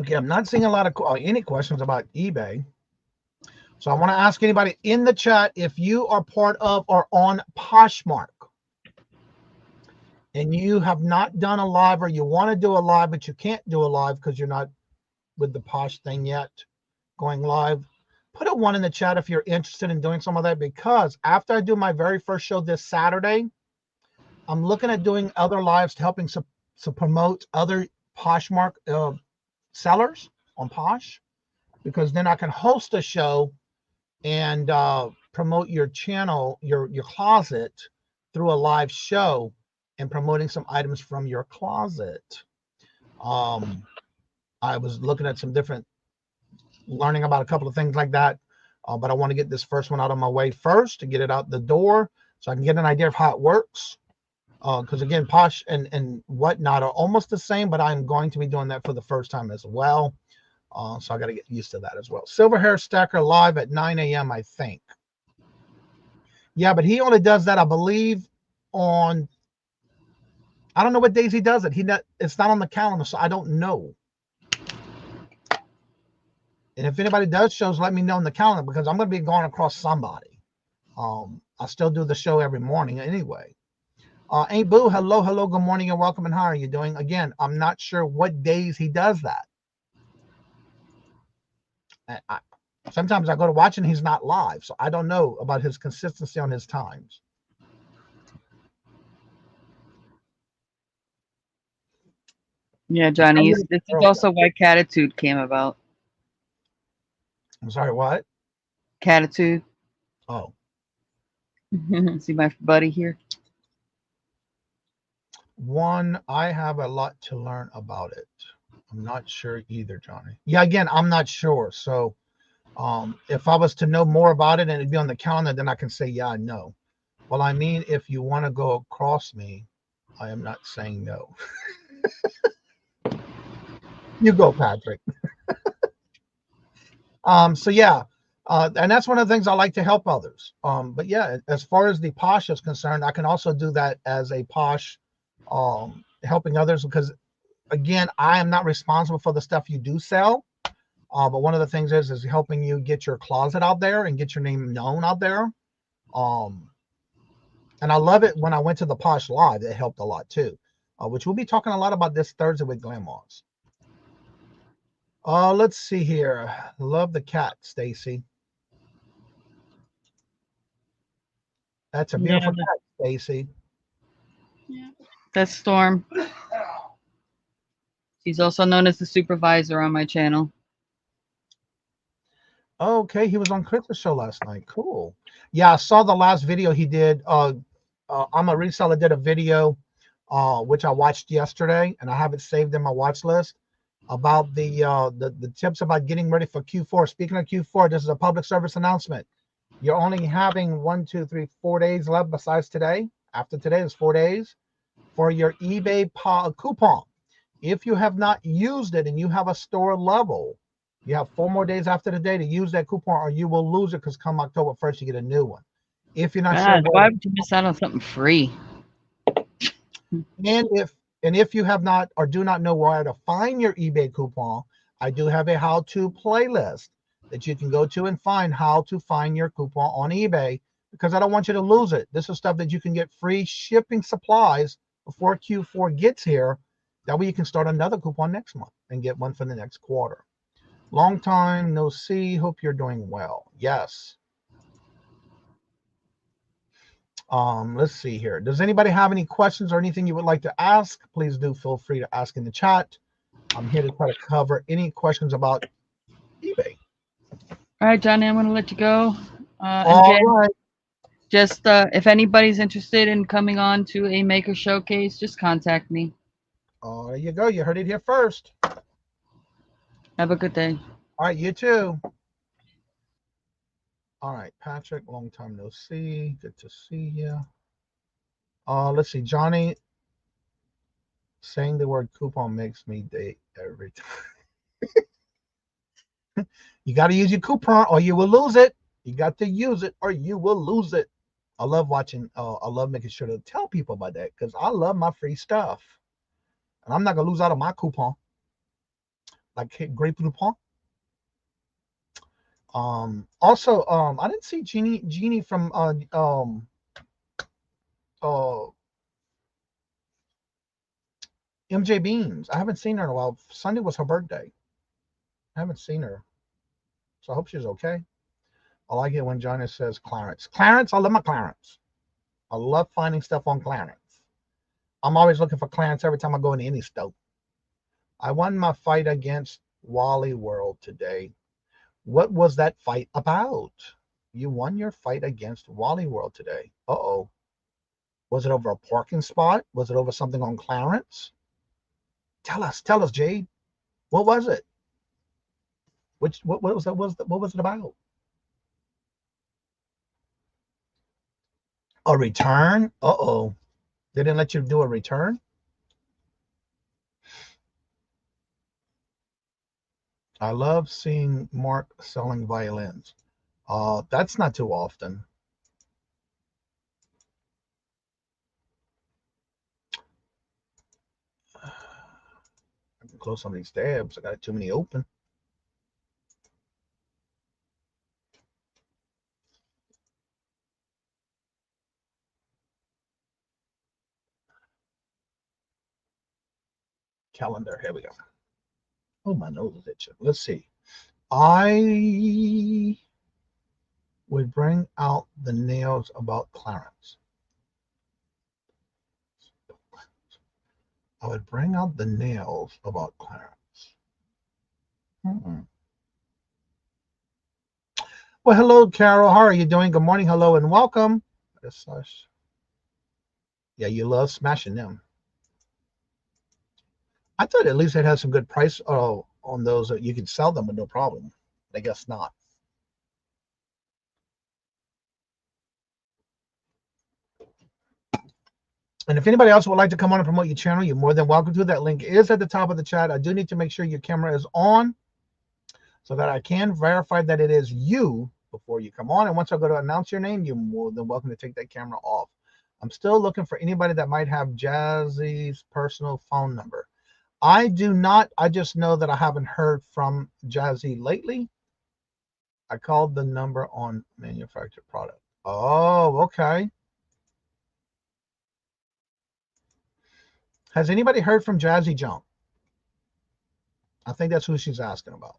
Okay, I'm not seeing a lot of any questions about eBay. So I want to ask anybody in the chat if you are part of or on Poshmark and you have not done a live, or you want to do a live but you can't do a live because you're not with the Posh thing yet, going live. Put a 1 in the chat if you're interested in doing some of that, because after I do my very first show this Saturday, I'm looking at doing other lives to helping to promote other Poshmark sellers on Posh, because then I can host a show and promote your channel, your closet, through a live show and promoting some items from your closet. I was looking at some different, learning about a couple of things like that, but I want to get this first one out of my way first to get it out the door so I can get an idea of how it works. Because again, Posh and whatnot are almost the same, but I'm going to be doing that for the first time as well. So I got to get used to that as well. Silver Hair Stacker live at 9 a.m. I think. Yeah, but he only does that, I believe, on, I don't know what days he does it. It's not on the calendar, so I don't know. And if anybody does shows, let me know in the calendar, because I'm going to be going across somebody. I still do the show every morning anyway. Ain't Boo, hello, good morning and welcome, and how are you doing? Again, I'm not sure what days he does that. Sometimes I go to watch and he's not live, so I don't know about his consistency on his times. Yeah, Johnny, this is also why Catitude came about. I'm sorry, what? Catitude. Oh. See my buddy here? One, I have a lot to learn about it. I'm not sure either, Johnny. Yeah, again, I'm not sure. So if I was to know more about it and it'd be on the calendar, then I can say, yeah, I know. Well, I mean, if you want to go across me, I am not saying no. You go, Patrick. So yeah, and that's one of the things I like to help others. But yeah, as far as the Posh is concerned, I can also do that as a Posh, helping others, because again, I am not responsible for the stuff you do sell. But one of the things is helping you get your closet out there and get your name known out there. And I love it when I went to the Posh Live, it helped a lot too, which we'll be talking a lot about this Thursday with Grandmas. Let's see here. Love the cat, Stacy. That's a beautiful cat, Stacy. Yeah. That's Storm. She's also known as the supervisor on my channel. Okay, he was on Chris's show last night. Cool. Yeah, I saw the last video he did. I'm a Reseller did a video, which I watched yesterday, and I have it saved in my watch list, about the tips about getting ready for Q4. Speaking of Q4, this is a public service announcement. You're only having 4 days left besides today. After today is 4 days for your eBay coupon. If you have not used it and you have a store level, you have 4 more days after the day to use that coupon, or you will lose it, because come October 1st, you get a new one. If you're not sure, why would you miss out on something free? And if you have not or do not know where to find your eBay coupon, I do have a how-to playlist that you can go to and find how to find your coupon on eBay, because I don't want you to lose it. This is stuff that you can get free shipping supplies before Q4 gets here. That way you can start another coupon next month and get one for the next quarter. Long time no see. Hope you're doing well. Yes. Let's see here. Does anybody have any questions or anything you would like to ask? Please do feel free to ask in the chat. I'm here to try to cover any questions about eBay. All right, Johnny, I'm going to let you go. All Jen, right. Just if anybody's interested in coming on to a maker showcase, just contact me. There you go. You heard it here first. Have a good day. All right, you too. All right, Patrick, long time no see. Good to see you. Let's see, Johnny. Saying the word coupon makes me date every time. You got to use your coupon or you will lose it. You got to use it or you will lose it. I love watching. I love making sure to tell people about that, because I love my free stuff. And I'm not going to lose out on my coupon. Like grape coupon. Also, I didn't see Jeannie from MJ Beans. I haven't seen her in a while. Sunday was her birthday. I haven't seen her, so I hope she's okay. I like it when Johnny says Clarence. Clarence, I love my Clarence. I love finding stuff on Clarence. I'm always looking for Clarence every time I go into any store. I won my fight against Wally World today. What was that fight about? You won your fight against Wally World today. Uh-oh. Was it over a parking spot? Was it over something on Clarence? Tell us, Jade. What was it? What was that? What was it about? A return? Uh-oh. They didn't let you do a return? I love seeing Mark selling violins. That's not too often. I can close some of these tabs. I got too many open. calendar. Here we go. Oh, my nose is itching. Let's see. I would bring out the nails about clearance. I would bring out the nails about clearance. Well, hello, Carol. How are you doing? Good morning. Hello, and welcome. Yeah, you love smashing them. I thought at least it has some good price on those that you can sell them with no problem. I guess not. And if anybody else would like to come on and promote your channel, you're more than welcome to. That link is at the top of the chat. I do need to make sure your camera is on so that I can verify that it is you before you come on. And once I go to announce your name, you're more than welcome to take that camera off. I'm still looking for anybody that might have Jazzy's personal phone number. I do not. I just know that I haven't heard from Jazzy lately. I called the number on manufactured product. Oh, okay. Has anybody heard from Jazzy Jump? I think that's who she's asking about.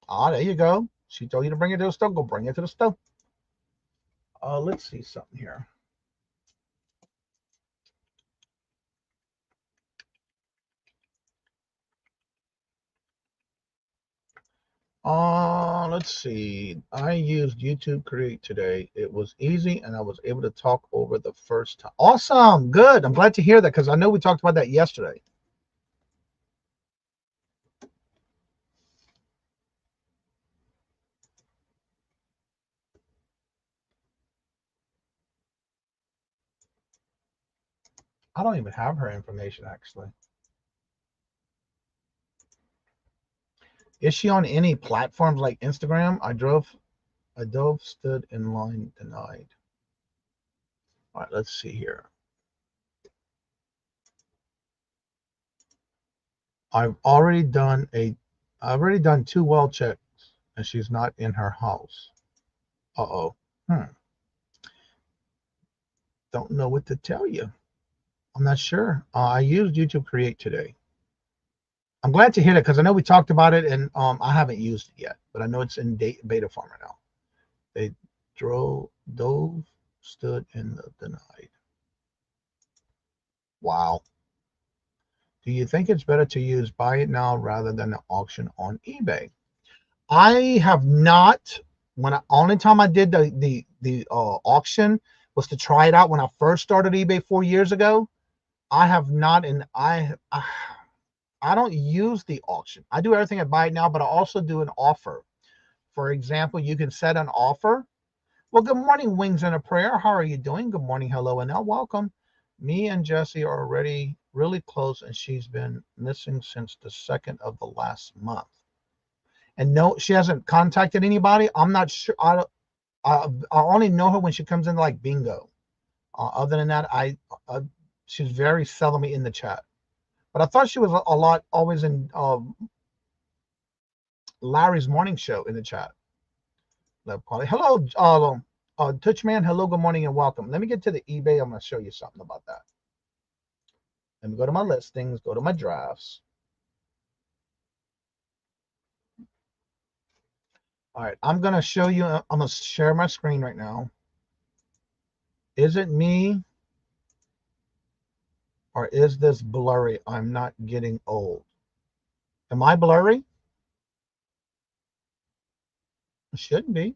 Ah, there you go. She told you to bring it to the stove. Go bring it to the stove. Let's see something here. Let's see. I used YouTube Create today. It was easy, and I was able to talk over the first time. Awesome. Good. I'm glad to hear that because I know we talked about that yesterday. I don't even have her information, actually. Is she on any platforms like Instagram? I dove, stood in line, denied. All right, let's see here. I've already done 2 well checks, and she's not in her house. Uh-oh. Don't know what to tell you. I'm not sure. I used YouTube Create today. I'm glad to hear that because I know we talked about it, and I haven't used it yet, but I know it's in beta form right now. They dove, stood in the denied. Wow. Do you think it's better to use buy it now rather than the auction on eBay? I have not. Only time I did the auction was to try it out when I first started eBay 4 years ago. I have not, and I don't use the auction. I do everything at buy it now, but I also do an offer. For example, you can set an offer. Well, good morning, Wings and a Prayer. How are you doing? Good morning, hello, and now welcome. Me and Jessie are already really close, and she's been missing since the 2nd of the last month. And no, she hasn't contacted anybody. I'm not sure. I only know her when she comes in like bingo. Other than that, she's very seldomly in the chat. But I thought she was a lot always in Larry's morning show in the chat. Hello, Touchman. Hello, good morning, and welcome. Let me get to the eBay. I'm going to show you something about that. Let me go to my listings, go to my drafts. All right, I'm going to show you. I'm going to share my screen right now. Is it me? Or is this blurry? I'm not getting old. Am I blurry? It shouldn't be.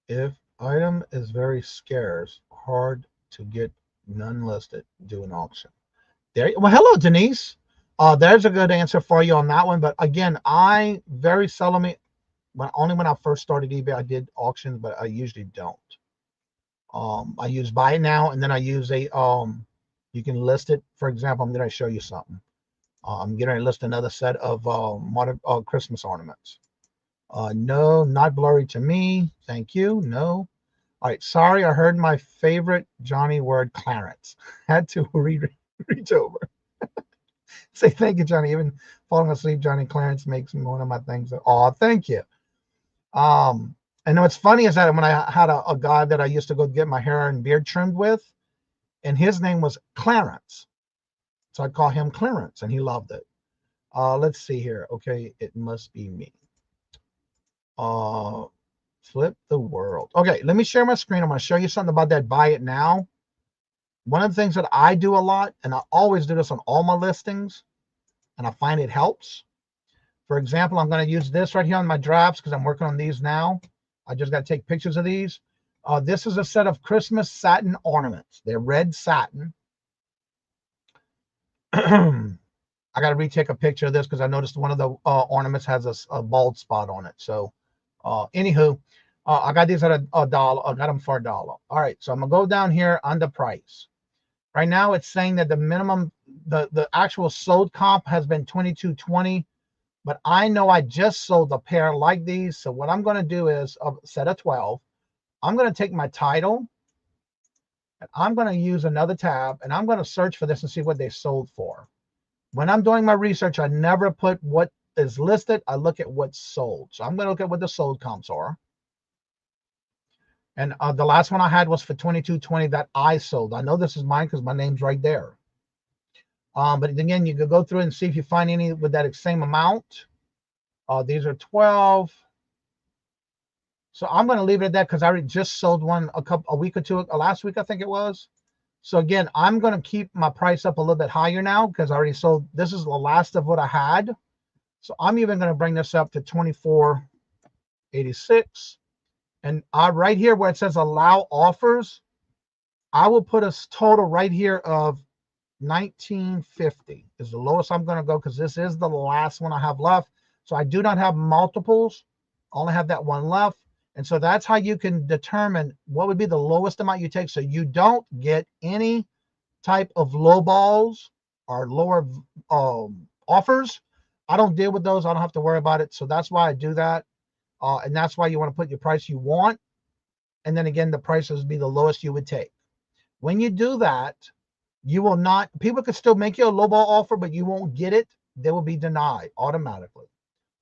If item is very scarce, hard to get, none listed, do an auction. Well, hello, Denise. There's a good answer for you on that one. But again, I very seldomly, only when I first started eBay, I did auctions, but I usually don't. I use buy it now, and then I use a you can list it. For example, I'm going to show you something. I'm going to list another set of modern Christmas ornaments. No, not blurry to me. Thank you. No. All right. Sorry, I heard my favorite Johnny word, Clarence. Had to reach over. Say thank you, Johnny. Even falling asleep, Johnny Clarence makes me one of my things. Oh, thank you. And what's funny is that when I had a guy that I used to go get my hair and beard trimmed with, and his name was Clarence. So I'd call him Clarence, and he loved it. Let's see here. Okay, it must be me. Flip the world. Okay, let me share my screen. I'm going to show you something about that buy it now. One of the things that I do a lot, and I always do this on all my listings, and I find it helps. For example, I'm going to use this right here on my drafts because I'm working on these now. I just got to take pictures of these. This is a set of Christmas satin ornaments. They're red satin. I got to retake a picture of this because I noticed one of the ornaments has a bald spot on it. So, anywho, I got these at $1. I got them for $1. All right, so I'm going to go down here on the price. Right now, it's saying that the minimum, the actual sold comp has been $22.20, but I know I just sold a pair like these. So what I'm going to do is a set of 12. I'm going to take my title, and I'm going to use another tab, and I'm going to search for this and see what they sold for. When I'm doing my research, I never put what is listed. I look at what's sold. So I'm going to look at what the sold comps are. And the last one I had was for $22.20 that I sold. I know this is mine because my name's right there. But again, you could go through and see if you find any with that same amount. These are 12. So I'm going to leave it at that because I already just sold one a week or two, last week I think it was. So again, I'm going to keep my price up a little bit higher now because I already sold. This is the last of what I had. So I'm even going to bring this up to $24.86. And right here where it says allow offers, I will put a total right here of $19.50 is the lowest I'm going to go because this is the last one I have left. So I do not have multiples. I only have that one left. And so that's how you can determine what would be the lowest amount you take. So you don't get any type of low balls or lower offers. I don't deal with those. I don't have to worry about it. So that's why I do that. And that's why you want to put your price you want. And then again, the prices be the lowest you would take. When you do that, you will not, people could still make you a low ball offer, but you won't get it. They will be denied automatically.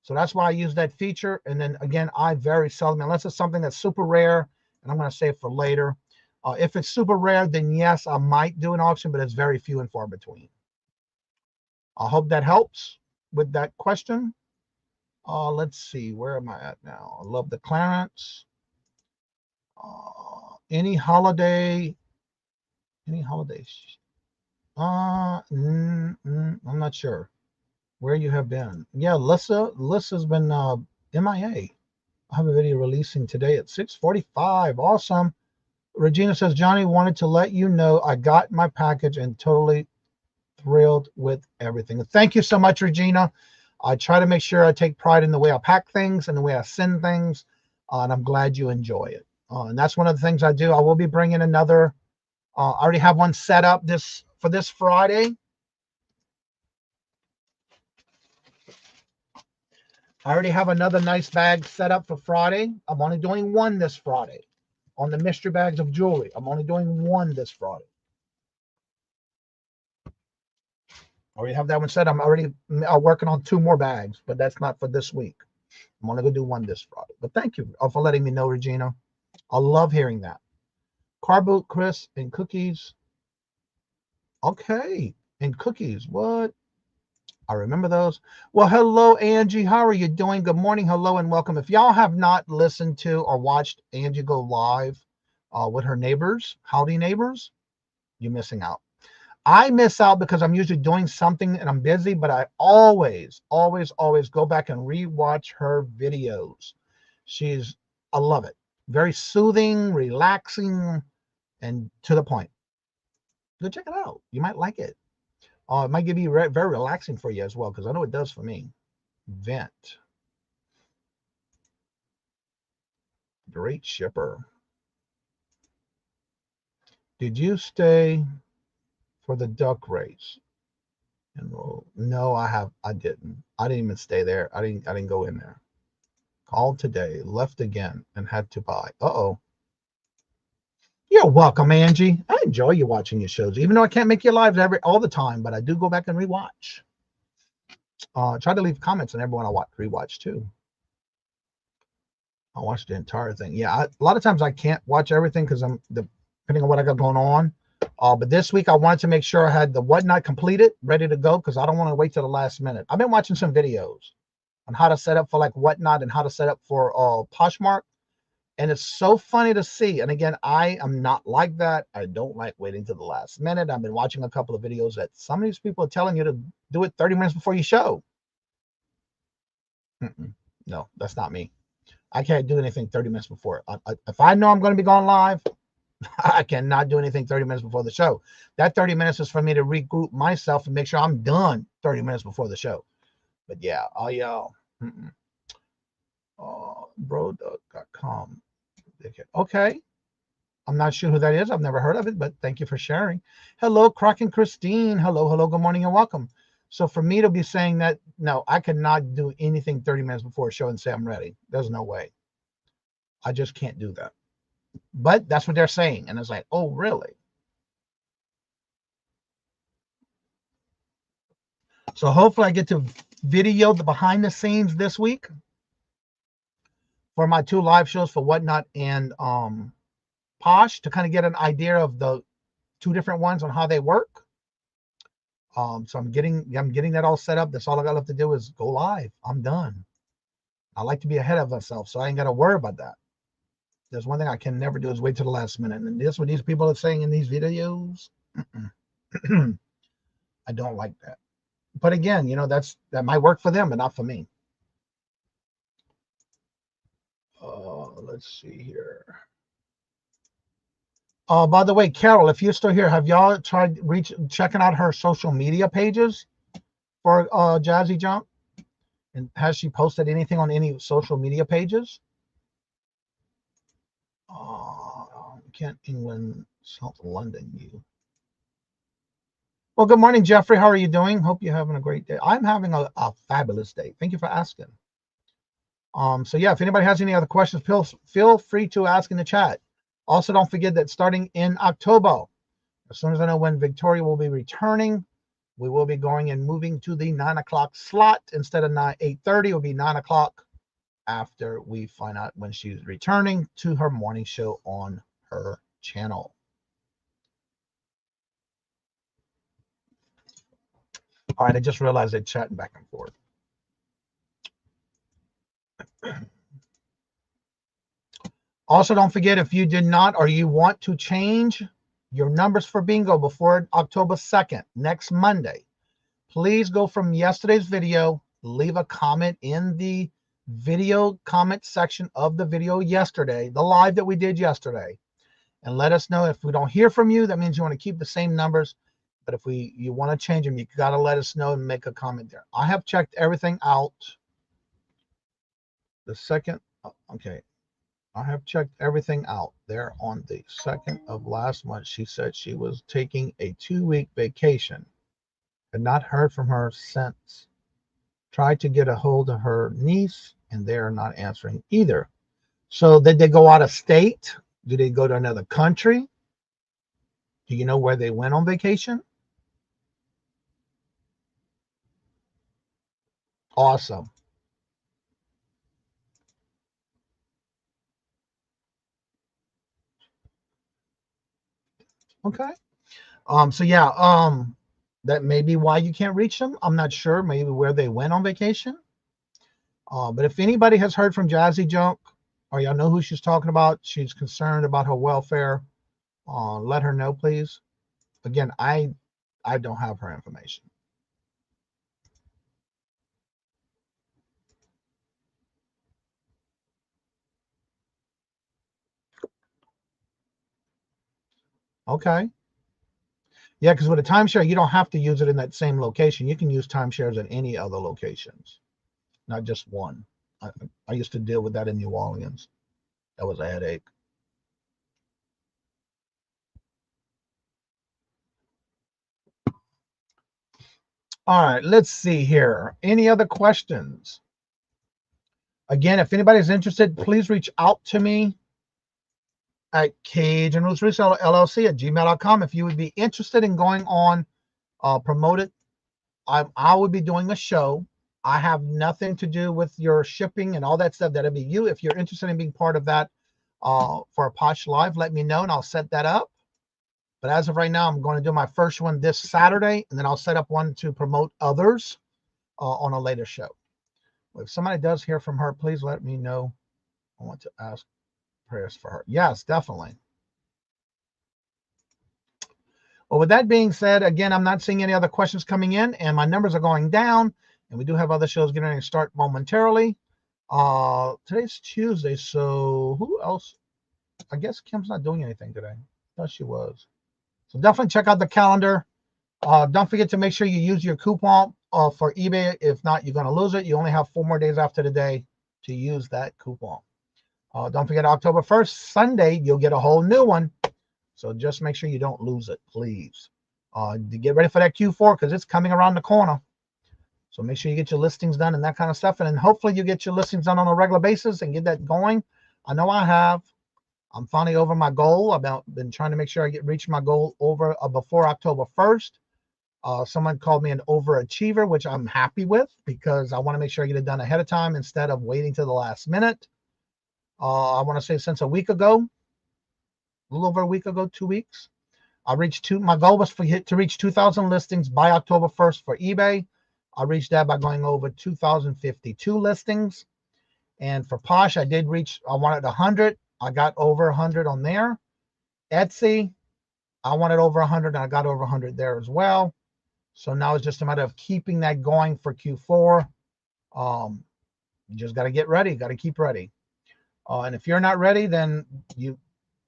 So that's why I use that feature. And then again, I very seldom, unless it's something that's super rare, and I'm going to save for later. If it's super rare, then yes, I might do an auction, but it's very few and far between. I hope that helps with that question. Let's see, where am I at now? I love the clearance. Any holidays? I'm not sure where you have been. Yeah, Lissa's been MIA. I have a video releasing today at 6:45. Awesome. Regina says, Johnny, wanted to let you know I got my package and totally thrilled with everything. Thank you so much, Regina. I try to make sure I take pride in the way I pack things and the way I send things, and I'm glad you enjoy it. And that's one of the things I do. I will be bringing another. I already have one set up for this Friday. I already have another nice bag set up for Friday. I'm only doing one this Friday on the mystery bags of jewelry. I'm only doing one this Friday. I already have that one set. I'm already working on 2 more bags, but that's not for this week. I'm only going to do one this Friday. But thank you for letting me know, Regina. I love hearing that. Car boot, Chris, and cookies. Okay, and cookies. What? I remember those. Well, hello, Angie. How are you doing? Good morning. Hello, and welcome. If y'all have not listened to or watched Angie go live with her neighbors, howdy neighbors, you're missing out. I miss out because I'm usually doing something and I'm busy, but I always, always, always go back and rewatch her videos. I love it. Very soothing, relaxing, and to the point. Go check it out. You might like it. It might give you very relaxing for you as well, because I know it does for me. Vent. Great shipper. Did you stay for the duck race? No, I didn't. I didn't even stay there. I didn't go in there. Called today, left again, and had to buy. Uh-oh. You're welcome, Angie. I enjoy you watching your shows, even though I can't make your lives all the time, but I do go back and rewatch. Try to leave comments on everyone I rewatch too. I watched the entire thing. Yeah, a lot of times I can't watch everything because depending on what I got going on. But this week I wanted to make sure I had the Whatnot completed, ready to go, because I don't want to wait till the last minute. I've been watching some videos on how to set up for like Whatnot and how to set up for Poshmark. And it's so funny to see. And again, I am not like that. I don't like waiting till the last minute. I've been watching a couple of videos that some of these people are telling you to do it 30 minutes before you show. No, that's not me. I can't do anything 30 minutes before. If I know I'm going to be going live, I cannot do anything 30 minutes before the show. That 30 minutes is for me to regroup myself and make sure I'm done 30 minutes before the show. But yeah, bro.com. Okay. I'm not sure who that is. I've never heard of it, but thank you for sharing. Hello, Croc and Christine. Hello, good morning and welcome. So for me to be saying that, no, I cannot do anything 30 minutes before a show and say I'm ready. There's no way. I just can't do that. But that's what they're saying. And it's like, oh, really? So hopefully I get to video the behind the scenes this week for my 2 live shows for Whatnot and Posh to kind of get an idea of the 2 different ones on how they work. So I'm getting that all set up. That's all I got left to do is go live. I'm done. I like to be ahead of myself, so I ain't got to worry about that. There's one thing I can never do is wait till the last minute. And that's what these people are saying in these videos. I don't like that. But again, that might work for them, but not for me. Let's see here. By the way, Carol, if you're still here, have y'all tried checking out her social media pages for Jazzy Junk? And has she posted anything on any social media pages? Kent, England, South London, you. Well, good morning, Jeffrey. How are you doing? Hope you're having a great day. I'm having a fabulous day. Thank you for asking. So yeah, if anybody has any other questions, feel free to ask in the chat. Also, don't forget that starting in October, as soon as I know when Victoria will be returning, we will be going and moving to the 9 o'clock slot instead of 8:30. It will be 9 o'clock after we find out when she's returning to her morning show on her channel. All right, I just realized they're chatting back and forth. Also, don't forget, if you did not or you want to change your numbers for bingo before October 2nd, next Monday, please go from yesterday's video, leave a comment in the video comment section of the video yesterday, the live that we did yesterday, and let us know. If we don't hear from you, that means you want to keep the same numbers. But if you want to change them, you got to let us know and make a comment there. I have checked everything out. The second, okay. I have checked everything out there on the 2nd of last month. She said she was taking a 2-week vacation. Had not heard from her since. Tried to get a hold of her niece, and they are not answering either. So did they go out of state? Did they go to another country? Do you know where they went on vacation? Awesome. Okay. So yeah, that may be why you can't reach them. I'm not sure. Maybe where they went on vacation. But if anybody has heard from Jazzy Junk, or y'all know who she's talking about, she's concerned about her welfare, let her know, please. Again, I don't have her information. Okay. Yeah, because with a timeshare, you don't have to use it in that same location. You can use timeshares in any other locations, not just one. I used to deal with that in New Orleans. That was a headache. All right, let's see here. Any other questions? Again, if anybody's interested, please reach out to me at Kajun Reseller LLC at gmail.com. If you would be interested in going on promoted, I would be doing a show I have nothing to do with your shipping and all that stuff. That'll be you. If you're interested in being part of that for a Posh Live, let me know and I'll set that up. But as of right now, I'm going to do my first one this Saturday, and then I'll set up one to promote others on a later show. If somebody does hear from her, please let me know. I want to ask prayers for her. Yes, definitely. Well, with that being said, again, I'm not seeing any other questions coming in, and my numbers are going down, and we do have other shows getting ready to start momentarily. Today's Tuesday, so who else? I guess Kim's not doing anything today. I thought she was. So definitely check out the calendar. Don't forget to make sure you use your coupon for eBay. If not, you're going to lose it. You only have 4 more days after today to use that coupon. Don't forget October 1st, Sunday, you'll get a whole new one. So just make sure you don't lose it, please. Get ready for that Q4 because it's coming around the corner. So make sure you get your listings done and that kind of stuff. And then hopefully you get your listings done on a regular basis and get that going. I know I have. I'm finally over my goal. I've been trying to make sure I reach my goal over before October 1st. Someone called me an overachiever, which I'm happy with because I want to make sure I get it done ahead of time instead of waiting to the last minute. I want to say since a week ago, a little over a week ago, 2 weeks, I reached my goal was to reach 2,000 listings by October 1st for eBay. I reached that by going over 2,052 listings. And for Posh, I wanted 100. I got over 100 on there. Etsy, I wanted over 100 and I got over 100 there as well. So now it's just a matter of keeping that going for Q4. You just got to get ready, got to keep ready. And if you're not ready, then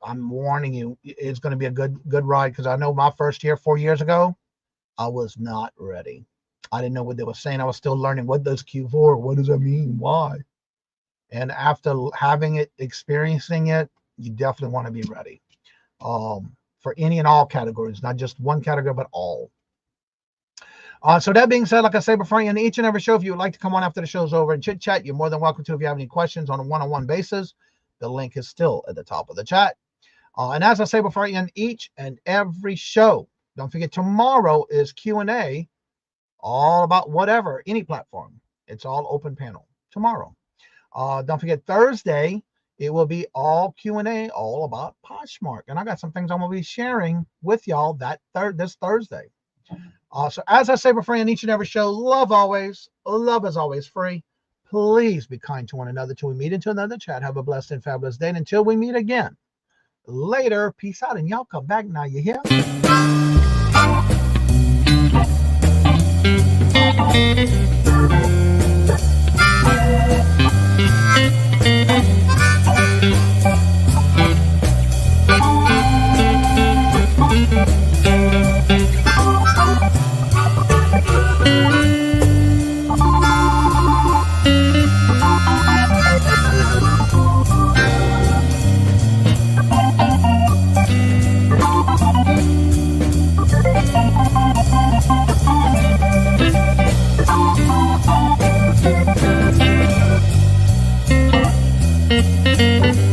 I'm warning you, it's going to be a good ride because I know my first year, 4 years ago, I was not ready. I didn't know what they were saying. I was still learning what does Q4, what does that mean, why? And after experiencing it, you definitely want to be ready for any and all categories, not just one category, but all. So that being said, like I say before, in each and every show, if you would like to come on after the show's over and chit chat, you're more than welcome to. If you have any questions on a one-on-one basis, the link is still at the top of the chat. And as I say before, in each and every show, don't forget tomorrow is Q&A, all about whatever, any platform. It's all open panel tomorrow. Don't forget Thursday, it will be all Q&A, all about Poshmark. And I got some things I'm going to be sharing with y'all this Thursday. So as I say before in each and every show, love always. Love is always free. Please be kind to one another till we meet into another chat. Have a blessed and fabulous day. And until we meet again, later. Peace out. And y'all come back now. You hear? Thank you.